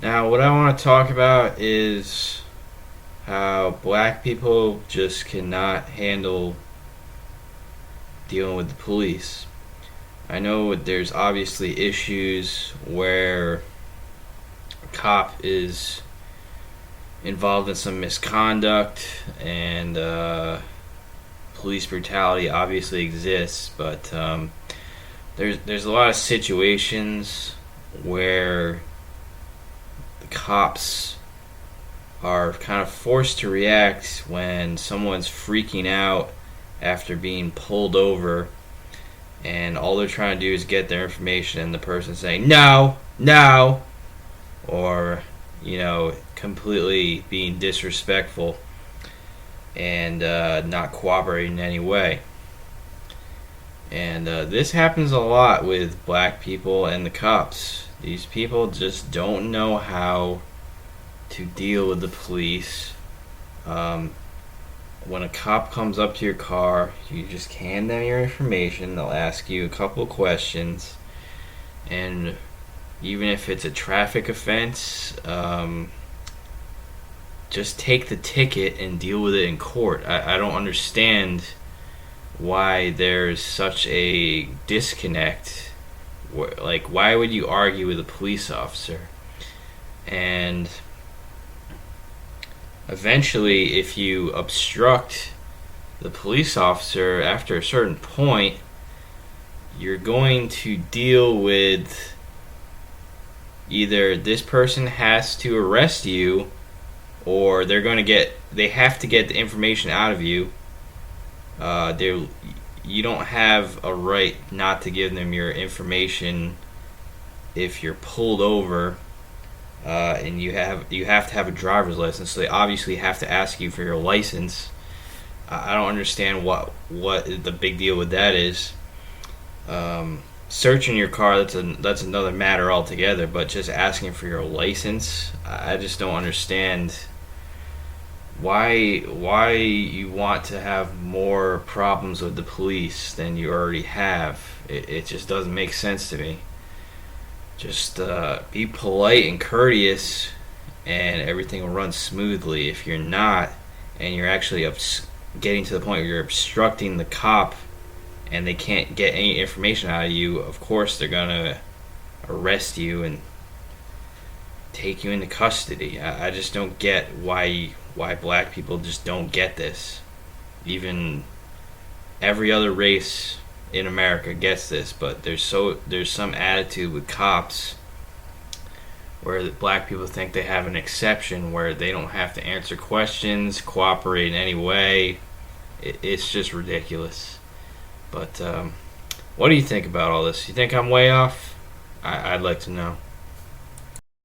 Now, what I want to talk about is how black people just cannot handle dealing with the police. I know there's obviously issues where a cop is involved in some misconduct and police brutality obviously exists, but there's a lot of situations where the cops are kind of forced to react when someone's freaking out after being pulled over, and all they're trying to do is get their information, and the person saying no, no, or completely being disrespectful and not cooperating in any way. And this happens a lot with black people and the cops. These people just don't know how to deal with the police. When a cop comes up to your car, you just hand them your information. They'll ask you a couple of questions, and even if it's a traffic offense, just take the ticket and deal with it in court. I don't understand why there's such a disconnect. Like, why would you argue with a police officer? And eventually, if you obstruct the police officer after a certain point, you're going to deal with either this person has to arrest you, or they have to get the information out of you. You don't have a right not to give them your information if you're pulled over, and you have to have a driver's license. So they obviously have to ask you for your license. I don't understand what the big deal with that is. Searching your car, that's another matter altogether. But just asking for your license, I just don't understand why you want to have more problems with the police than you already have. It just doesn't make sense to me. Just be polite and courteous, and everything will run smoothly. If you're not, and you're actually getting to the point where you're obstructing the cop and they can't get any information out of you, of course they're gonna arrest you and take you into custody. I just don't get why black people just don't get this. Even every other race in America gets this, but there's some attitude with cops where the black people think they have an exception where they don't have to answer questions, cooperate in any way. It's just ridiculous. But what do you think about all this? You think I'm way off? I'd like to know.